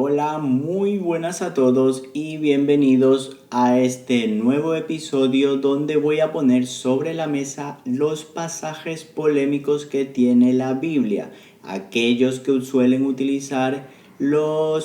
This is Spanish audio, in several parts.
Hola, muy buenas a todos y bienvenidos a este nuevo episodio donde voy a poner sobre la mesa los pasajes polémicos que tiene la Biblia, aquellos que suelen utilizar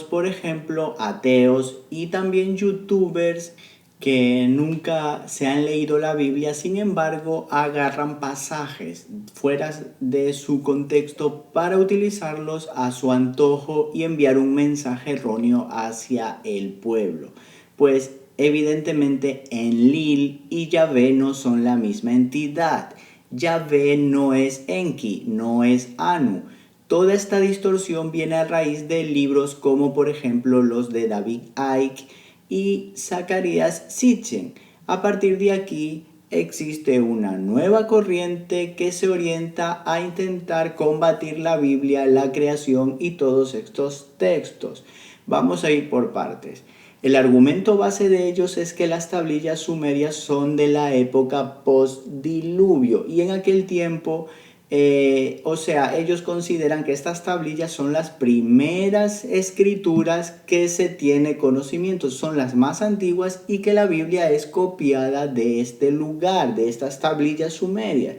por ejemplo, ateos y también youtubers que nunca se han leído la Biblia, sin embargo, agarran pasajes fuera de su contexto para utilizarlos a su antojo y enviar un mensaje erróneo hacia el pueblo. Pues evidentemente Enlil y Yahvé no son la misma entidad. Yahvé no es Enki, no es Anu. Toda esta distorsión viene a raíz de libros como por ejemplo los de David Icke y Zacarías Sitchin. A partir de aquí existe una nueva corriente que se orienta a intentar combatir la Biblia, la creación y todos estos textos. Vamos a ir por partes. El argumento base de ellos es que las tablillas sumerias son de la época post-diluvio y en aquel tiempo ellos consideran que estas tablillas son las primeras escrituras que se tiene conocimiento, son las más antiguas y que la Biblia es copiada de este lugar, de estas tablillas sumerias.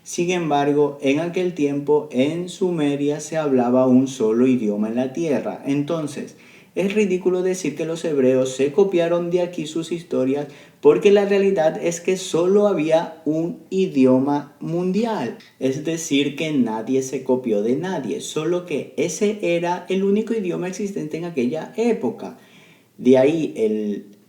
Sin embargo, en aquel tiempo en Sumeria se hablaba un solo idioma en la tierra. Entonces, es ridículo decir que los hebreos se copiaron de aquí sus historias porque la realidad es que solo había un idioma mundial. Es decir, que nadie se copió de nadie, solo que ese era el único idioma existente en aquella época. De ahí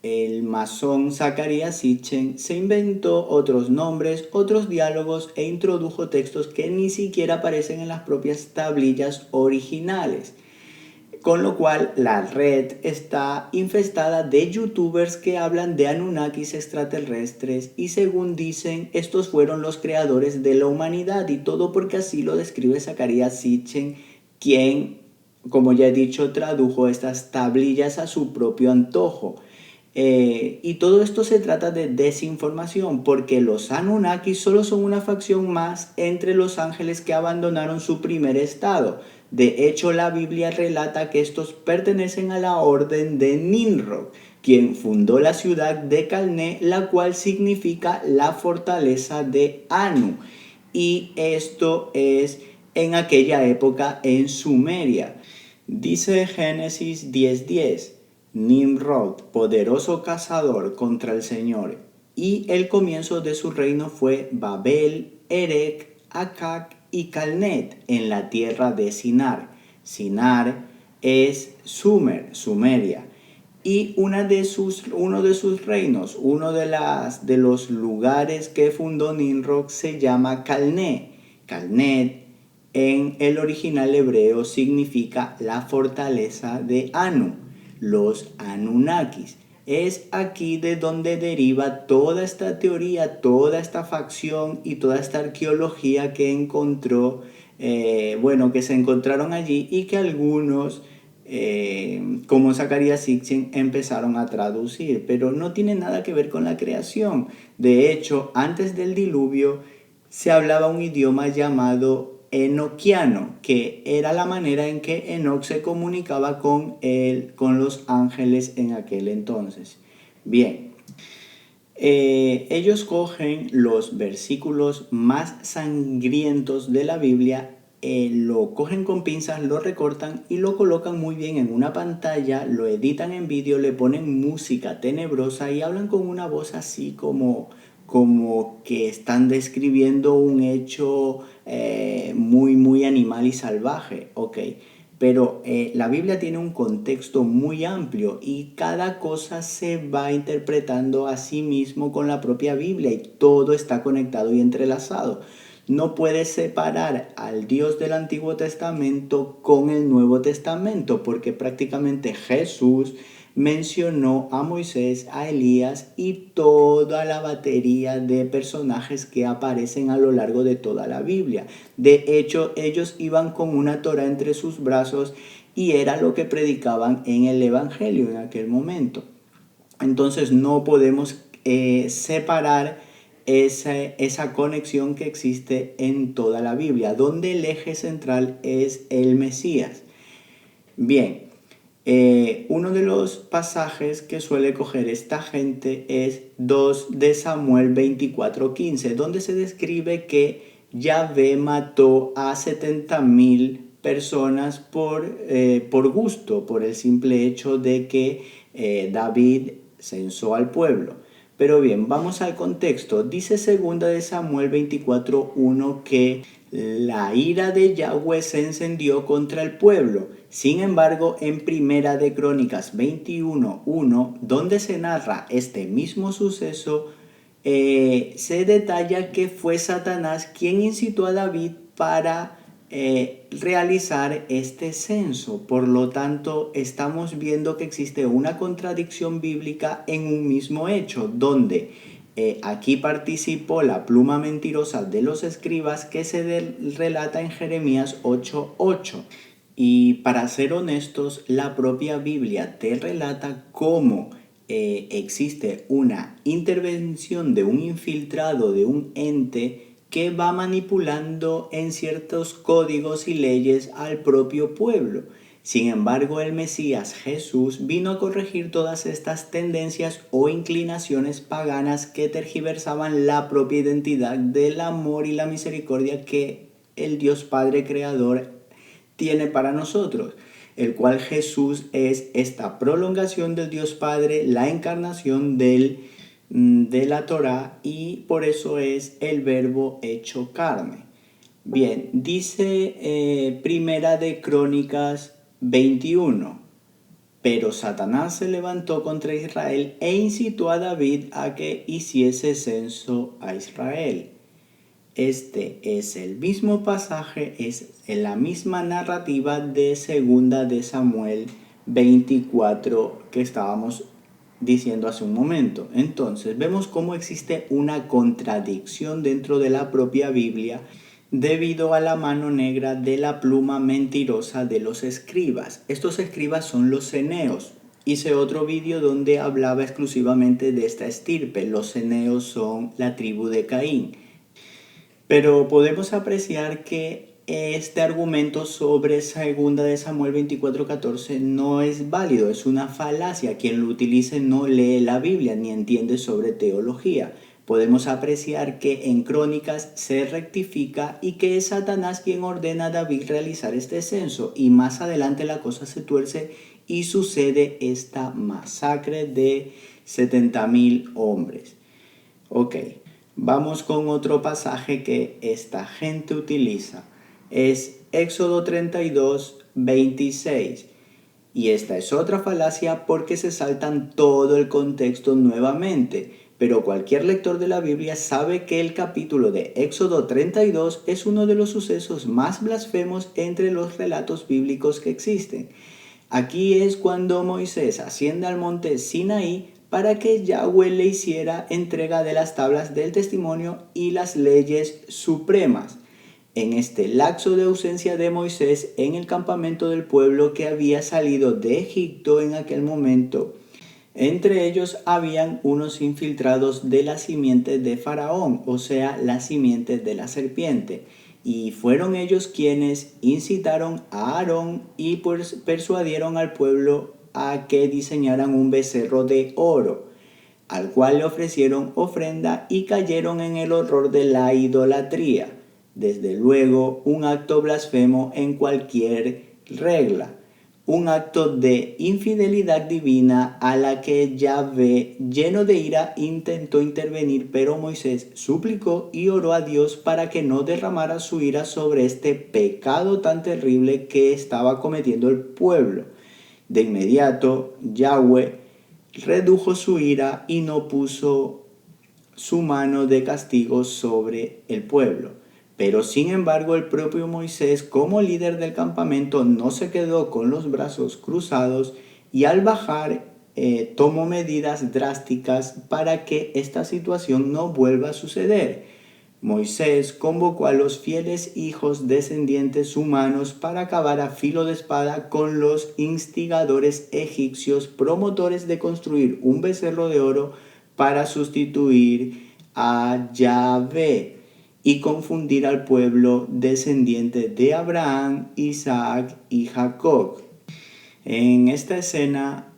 el masón Zacarías Sitchin se inventó otros nombres, otros diálogos e introdujo textos que ni siquiera aparecen en las propias tablillas originales. Con lo cual la red está infestada de youtubers que hablan de Anunnakis extraterrestres y según dicen estos fueron los creadores de la humanidad y todo porque así lo describe Zacarías Sitchin, quien, como ya he dicho, tradujo estas tablillas a su propio antojo. Y todo esto se trata de desinformación porque los Anunnakis solo son una facción más entre los ángeles que abandonaron su primer estado. De hecho, la Biblia relata que estos pertenecen a la orden de Nimrod, quien fundó la ciudad de Calné, la cual significa la fortaleza de Anu. Y esto es en aquella época en Sumeria. Dice Génesis 10:10, Nimrod, poderoso cazador contra el Señor, y el comienzo de su reino fue Babel, Erech, Akkad y Calnet en la tierra de Sinar. Sinar es Sumeria. Y uno de sus reinos, de los lugares que fundó Nimrod se llama Calné. Calnet en el original hebreo significa la fortaleza de Anu, los Anunnakis. Es aquí de donde deriva toda esta teoría, toda esta facción y toda esta arqueología que que se encontraron allí y que algunos, como Zacarías Sitchin, empezaron a traducir, pero no tiene nada que ver con la creación. De hecho, antes del diluvio se hablaba un idioma llamado enoquiano, que era la manera en que Enoc se comunicaba con los ángeles en aquel entonces. Bien, ellos cogen los versículos más sangrientos de la Biblia, lo cogen con pinzas, lo recortan y lo colocan muy bien en una pantalla, lo editan en vídeo, le ponen música tenebrosa y hablan con una voz así como que están describiendo un hecho muy animal y salvaje, ok. Pero la Biblia tiene un contexto muy amplio y cada cosa se va interpretando a sí mismo con la propia Biblia y todo está conectado y entrelazado. No puedes separar al Dios del Antiguo Testamento con el Nuevo Testamento porque prácticamente Jesús mencionó a Moisés, a Elías y toda la batería de personajes que aparecen a lo largo de toda la Biblia. De hecho, ellos iban con una Torá entre sus brazos y era lo que predicaban en el Evangelio en aquel momento. Entonces no podemos separar esa conexión que existe en toda la Biblia, donde el eje central es el Mesías. Bien, Uno de los pasajes que suele coger esta gente es 2 de Samuel 24:15, donde se describe que Yahvé mató a 70,000 personas por gusto, por el simple hecho de que David censó al pueblo. Pero bien, vamos al contexto. Dice 2 de Samuel 24:1 que la ira de Yahweh se encendió contra el pueblo. Sin embargo, en Primera de Crónicas 21:1, donde se narra este mismo suceso, se detalla que fue Satanás quien incitó a David para realizar este censo. Por lo tanto, estamos viendo que existe una contradicción bíblica en un mismo hecho, donde aquí participó la pluma mentirosa de los escribas que se relata en Jeremías 8:8. Y para ser honestos, la propia Biblia te relata cómo existe una intervención de un infiltrado, de un ente que va manipulando en ciertos códigos y leyes al propio pueblo. Sin embargo, el Mesías Jesús vino a corregir todas estas tendencias o inclinaciones paganas que tergiversaban la propia identidad del amor y la misericordia que el Dios Padre Creador tiene para nosotros, el cual Jesús es esta prolongación del Dios Padre, la encarnación de la Torá, y por eso es el verbo hecho carne. Bien, dice Primera de Crónicas 21. Pero Satanás se levantó contra Israel e incitó a David a que hiciese censo a Israel. Este es el mismo pasaje, es la misma narrativa de 2 de Samuel 24 que estábamos diciendo hace un momento. Entonces vemos cómo existe una contradicción dentro de la propia Biblia debido a la mano negra de la pluma mentirosa de los escribas. Estos escribas son los ceneos. Hice otro vídeo donde hablaba exclusivamente de esta estirpe. Los ceneos son la tribu de Caín. Pero podemos apreciar que este argumento sobre 2 de Samuel 24:14 no es válido, es una falacia. Quien lo utilice no lee la Biblia ni entiende sobre teología. Podemos apreciar que en Crónicas se rectifica y que es Satanás quien ordena a David realizar este censo, y más adelante la cosa se tuerce y sucede esta masacre de 70,000 hombres. Ok, vamos con otro pasaje que esta gente utiliza. Es Éxodo 32:26. Y esta es otra falacia porque se saltan todo el contexto nuevamente. Pero cualquier lector de la Biblia sabe que el capítulo de Éxodo 32 es uno de los sucesos más blasfemos entre los relatos bíblicos que existen. Aquí es cuando Moisés asciende al monte Sinaí para que Yahweh le hiciera entrega de las tablas del testimonio y las leyes supremas. En este lapso de ausencia de Moisés en el campamento del pueblo que había salido de Egipto en aquel momento, entre ellos habían unos infiltrados de la simiente de Faraón, o sea, la simiente de la serpiente. Y fueron ellos quienes incitaron a Aarón y persuadieron al pueblo a que diseñaran un becerro de oro, al cual le ofrecieron ofrenda y cayeron en el horror de la idolatría. Desde luego, un acto blasfemo en cualquier regla. Un acto de infidelidad divina a la que Yahvé, lleno de ira, intentó intervenir, pero Moisés suplicó y oró a Dios para que no derramara su ira sobre este pecado tan terrible que estaba cometiendo el pueblo. De inmediato, Yahvé redujo su ira y no puso su mano de castigo sobre el pueblo. Pero sin embargo, el propio Moisés, como líder del campamento, no se quedó con los brazos cruzados y al bajar tomó medidas drásticas para que esta situación no vuelva a suceder. Moisés convocó a los fieles hijos descendientes humanos para acabar a filo de espada con los instigadores egipcios, promotores de construir un becerro de oro para sustituir a Yahvé y confundir al pueblo descendiente de Abraham, Isaac y Jacob. En esta escena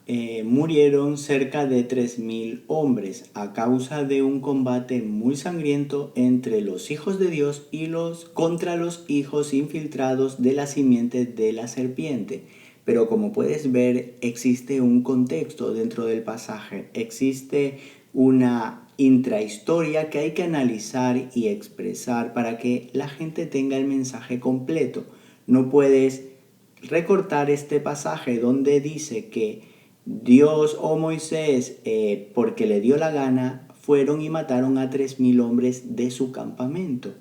murieron cerca de 3.000 hombres a causa de un combate muy sangriento entre los hijos de Dios y contra los hijos infiltrados de la simiente de la serpiente. Pero como puedes ver, existe un contexto dentro del pasaje, existe una intrahistoria que hay que analizar y expresar para que la gente tenga el mensaje completo. No puedes recortar este pasaje donde dice que Dios o Moisés, porque le dio la gana, fueron y mataron a 3.000 hombres de su campamento.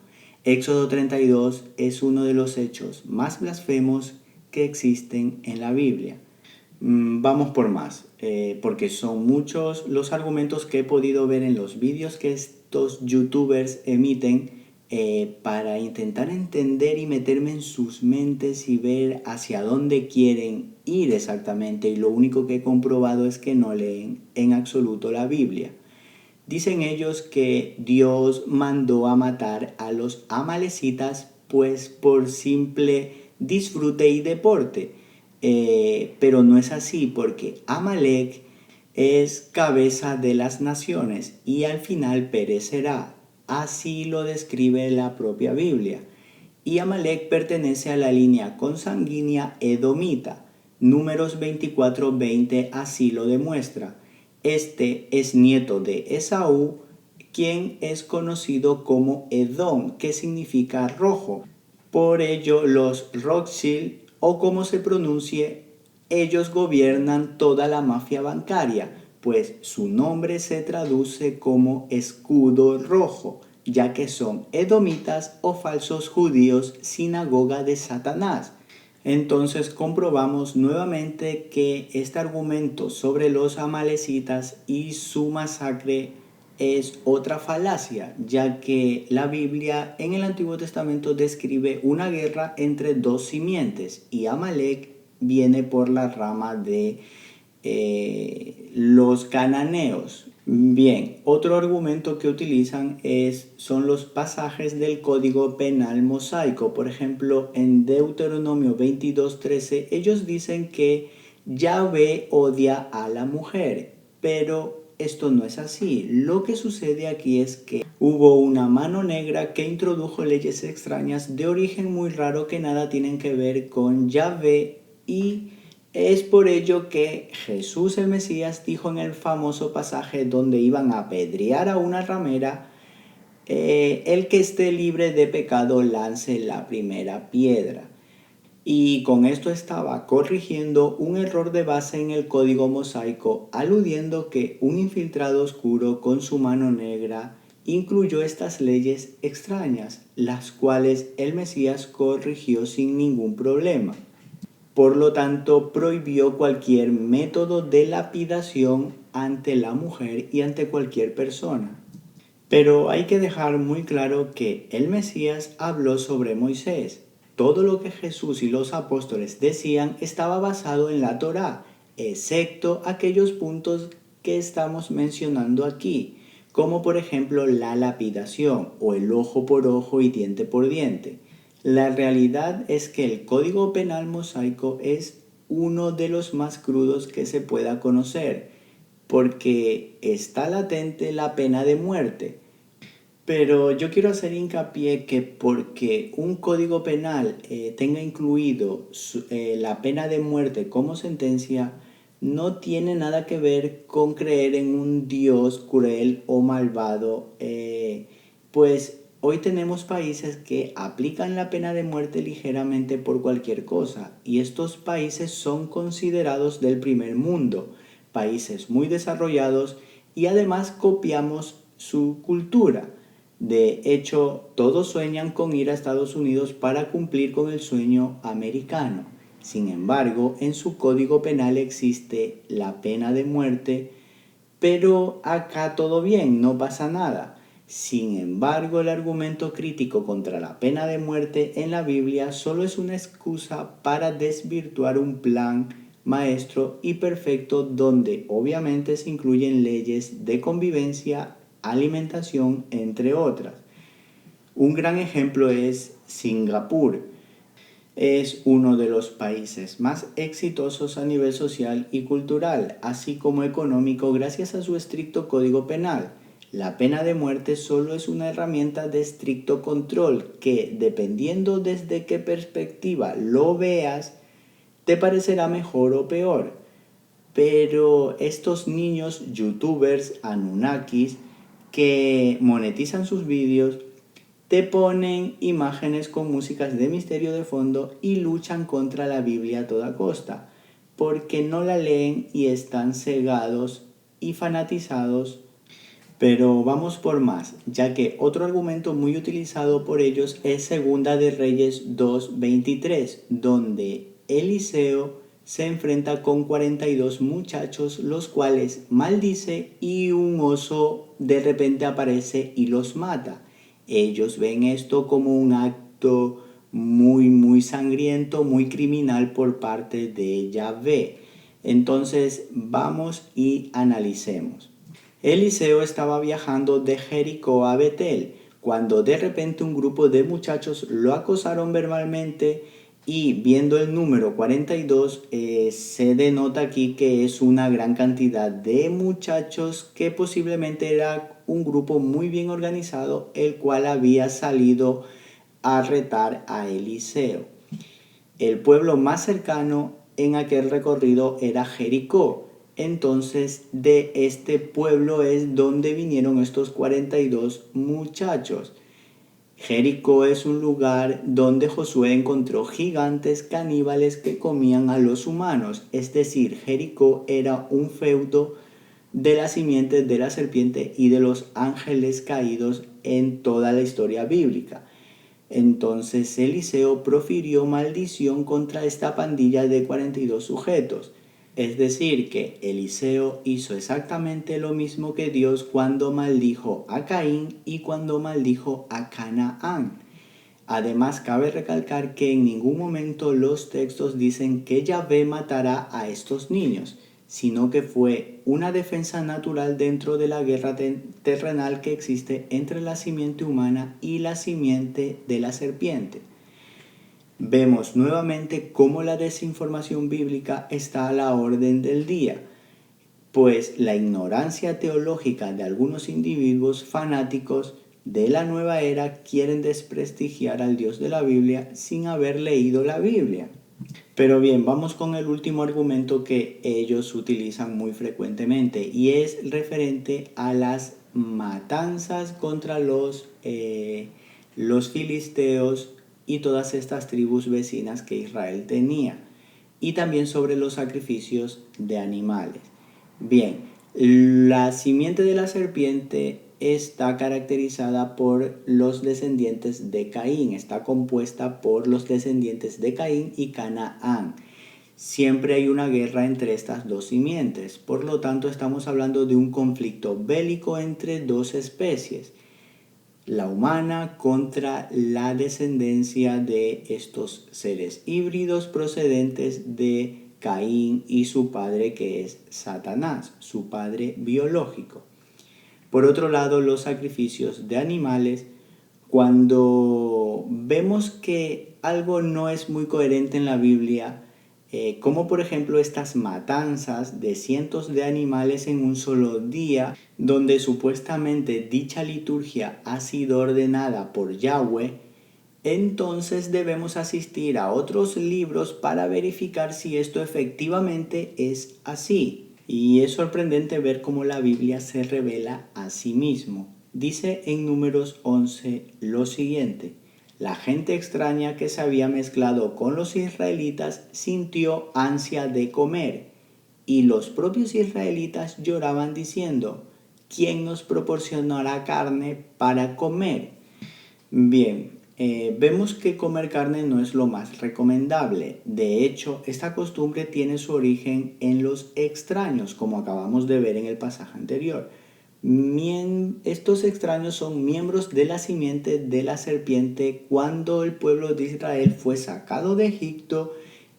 Éxodo 32 es uno de los hechos más blasfemos que existen en la Biblia. Vamos por más, porque son muchos los argumentos que he podido ver en los vídeos que estos youtubers emiten para intentar entender y meterme en sus mentes y ver hacia dónde quieren ir exactamente. Y lo único que he comprobado es que no leen en absoluto la Biblia. Dicen ellos que Dios mandó a matar a los amalecitas pues por simple disfrute y deporte. Pero no es así porque Amalek es cabeza de las naciones y al final perecerá. Así lo describe la propia Biblia. Y Amalek pertenece a la línea consanguínea edomita. Números 24:20 así lo demuestra. Este es nieto de Esaú, quien es conocido como Edom, que significa rojo. Por ello, los Rothschild, o como se pronuncie, ellos gobiernan toda la mafia bancaria, pues su nombre se traduce como escudo rojo, ya que son edomitas o falsos judíos, sinagoga de Satanás. Entonces comprobamos nuevamente que este argumento sobre los amalecitas y su masacre es otra falacia, ya que la Biblia en el Antiguo Testamento describe una guerra entre dos simientes y Amalek viene por la rama de los cananeos. Bien, otro argumento que utilizan son los pasajes del Código Penal mosaico. Por ejemplo, en Deuteronomio 22:13, ellos dicen que Yahvé odia a la mujer, pero esto no es así. Lo que sucede aquí es que hubo una mano negra que introdujo leyes extrañas de origen muy raro que nada tienen que ver con Yahvé, y es por ello que Jesús el Mesías dijo en el famoso pasaje donde iban a apedrear a una ramera, el que esté libre de pecado lance la primera piedra. Y con esto estaba corrigiendo un error de base en el código mosaico, aludiendo que un infiltrado oscuro con su mano negra incluyó estas leyes extrañas, las cuales el Mesías corrigió sin ningún problema. Por lo tanto, prohibió cualquier método de lapidación ante la mujer y ante cualquier persona. Pero hay que dejar muy claro que el Mesías habló sobre Moisés. Todo lo que Jesús y los apóstoles decían estaba basado en la Torá, excepto aquellos puntos que estamos mencionando aquí, como por ejemplo la lapidación o el ojo por ojo y diente por diente. La realidad es que el Código Penal mosaico es uno de los más crudos que se pueda conocer, porque está latente la pena de muerte. Pero yo quiero hacer hincapié que porque un código penal tenga incluido la pena de muerte como sentencia, no tiene nada que ver con creer en un Dios cruel o malvado, pues hoy tenemos países que aplican la pena de muerte ligeramente por cualquier cosa, y estos países son considerados del primer mundo, países muy desarrollados, y además copiamos su cultura. De hecho, todos sueñan con ir a Estados Unidos para cumplir con el sueño americano. Sin embargo, en su código penal existe la pena de muerte, pero acá todo bien, no pasa nada. Sin embargo, el argumento crítico contra la pena de muerte en la Biblia solo es una excusa para desvirtuar un plan maestro y perfecto donde obviamente se incluyen leyes de convivencia, alimentación, entre otras. Un gran ejemplo es Singapur. Es uno de los países más exitosos a nivel social y cultural, así como económico gracias a su estricto código penal. La pena de muerte solo es una herramienta de estricto control que, dependiendo desde qué perspectiva lo veas, te parecerá mejor o peor. Pero estos niños youtubers anunnakis que monetizan sus vídeos te ponen imágenes con músicas de misterio de fondo y luchan contra la Biblia a toda costa, porque no la leen y están cegados y fanatizados. Pero vamos por más, ya que otro argumento muy utilizado por ellos es Segunda de Reyes 2:23, donde Eliseo se enfrenta con 42 muchachos, los cuales maldice y un oso de repente aparece y los mata. Ellos ven esto como un acto muy sangriento, muy criminal por parte de Yahvé. Entonces vamos y analicemos. Eliseo estaba viajando de Jericó a Betel, cuando de repente un grupo de muchachos lo acosaron verbalmente y viendo el número 42 se denota aquí que es una gran cantidad de muchachos que posiblemente era un grupo muy bien organizado el cual había salido a retar a Eliseo. El pueblo más cercano en aquel recorrido era Jericó. Entonces de este pueblo es donde vinieron estos 42 muchachos. Jericó es un lugar donde Josué encontró gigantes caníbales que comían a los humanos. Es decir, Jericó era un feudo de la simiente de la serpiente y de los ángeles caídos en toda la historia bíblica. Entonces Eliseo profirió maldición contra esta pandilla de 42 sujetos. Es decir, que Eliseo hizo exactamente lo mismo que Dios cuando maldijo a Caín y cuando maldijo a Canaán. Además, cabe recalcar que en ningún momento los textos dicen que Yahvé matará a estos niños, sino que fue una defensa natural dentro de la guerra terrenal que existe entre la simiente humana y la simiente de la serpiente. Vemos nuevamente cómo la desinformación bíblica está a la orden del día, pues la ignorancia teológica de algunos individuos fanáticos de la nueva era quieren desprestigiar al Dios de la Biblia sin haber leído la Biblia. Pero bien, vamos con el último argumento que ellos utilizan muy frecuentemente y es referente a las matanzas contra los filisteos y todas estas tribus vecinas que Israel tenía, y también sobre los sacrificios de animales. Bien, la simiente de la serpiente está caracterizada por los descendientes de Caín, está compuesta por los descendientes de Caín y Canaán. Siempre hay una guerra entre estas dos simientes, por lo tanto estamos hablando de un conflicto bélico entre dos especies, la humana contra la descendencia de estos seres híbridos procedentes de Caín y su padre que es Satanás, su padre biológico. Por otro lado, los sacrificios de animales, cuando vemos que algo no es muy coherente en la Biblia, como por ejemplo estas matanzas de cientos de animales en un solo día, donde supuestamente dicha liturgia ha sido ordenada por Yahweh, entonces debemos asistir a otros libros para verificar si esto efectivamente es así. Y es sorprendente ver cómo la Biblia se revela a sí mismo. Dice en Números 11 lo siguiente: la gente extraña que se había mezclado con los israelitas sintió ansia de comer, y los propios israelitas lloraban diciendo: ¿quién nos proporcionará carne para comer? Bien, vemos que comer carne no es lo más recomendable. De hecho, esta costumbre tiene su origen en los extraños, como acabamos de ver en el pasaje anterior. Estos extraños son miembros de la simiente de la serpiente cuando el pueblo de Israel fue sacado de Egipto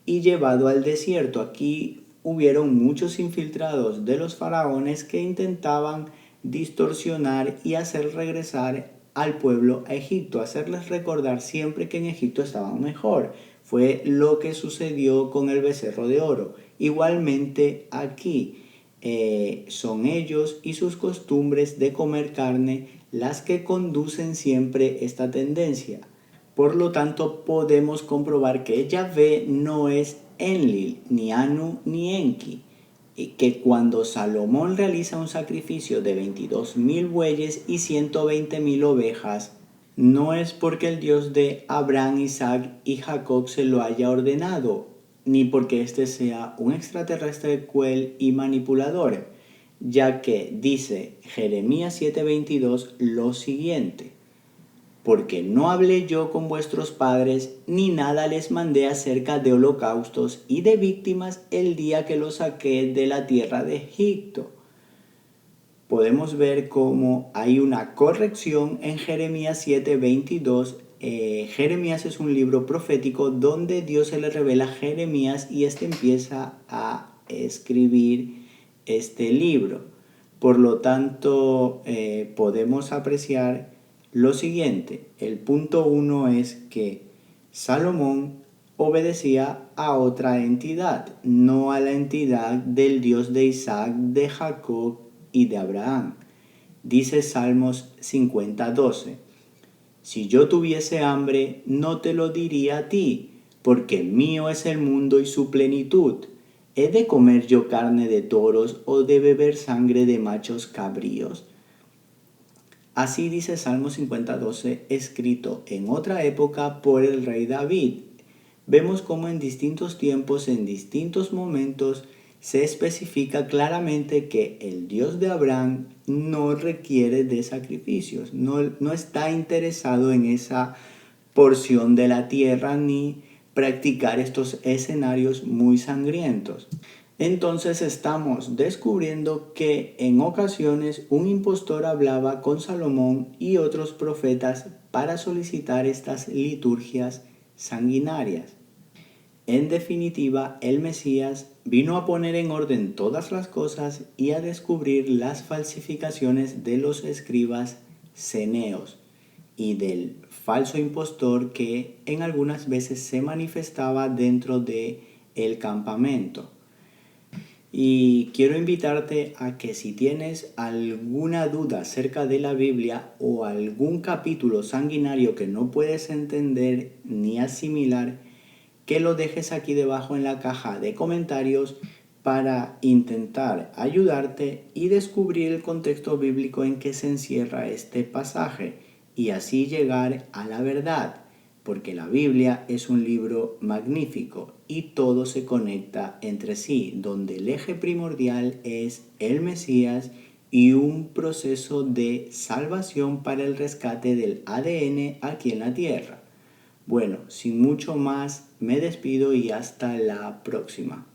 y llevado al desierto. Aquí hubieron muchos infiltrados de los faraones que intentaban distorsionar y hacer regresar al pueblo a Egipto, hacerles recordar siempre que en Egipto estaban mejor, Fue lo que sucedió con el becerro de oro. Igualmente aquí son ellos y sus costumbres de comer carne las que conducen siempre esta tendencia. Por lo tanto, podemos comprobar que Yahvé no es Enlil, ni Anu, ni Enki, y que cuando Salomón realiza un sacrificio de 22.000 bueyes y 120.000 ovejas, no es porque el Dios de Abraham, Isaac y Jacob se lo haya ordenado, ni porque éste sea un extraterrestre cruel y manipulador, ya que dice Jeremías 7:22 lo siguiente: porque no hablé yo con vuestros padres, ni nada les mandé acerca de holocaustos y de víctimas el día que los saqué de la tierra de Egipto. Podemos ver cómo hay una corrección en Jeremías 7:22. Jeremías es un libro profético donde Dios se le revela a Jeremías y éste empieza a escribir este libro. Por lo tanto, podemos apreciar lo siguiente. El punto 1 es que Salomón obedecía a otra entidad, no a la entidad del Dios de Isaac, de Jacob y de Abraham. Dice Salmos 50:12: si yo tuviese hambre, no te lo diría a ti, porque mío es el mundo y su plenitud. ¿He de comer yo carne de toros o de beber sangre de machos cabríos? Así dice Salmo 50:12, escrito en otra época por el rey David. Vemos cómo en distintos tiempos, en distintos momentos, se especifica claramente que el Dios de Abraham no requiere de sacrificios, no está interesado en esa porción de la tierra ni practicar estos escenarios muy sangrientos. Entonces estamos descubriendo que en ocasiones un impostor hablaba con Salomón y otros profetas para solicitar estas liturgias sanguinarias. En definitiva, el Mesías vino a poner en orden todas las cosas y a descubrir las falsificaciones de los escribas ceneos y del falso impostor que en algunas veces se manifestaba dentro de el campamento. Y quiero invitarte a que si tienes alguna duda acerca de la Biblia o algún capítulo sanguinario que no puedes entender ni asimilar, que lo dejes aquí debajo en la caja de comentarios para intentar ayudarte y descubrir el contexto bíblico en que se encierra este pasaje y así llegar a la verdad, porque la Biblia es un libro magnífico y todo se conecta entre sí, donde el eje primordial es el Mesías y un proceso de salvación para el rescate del ADN aquí en la tierra. Bueno, sin mucho más, me despido y hasta la próxima.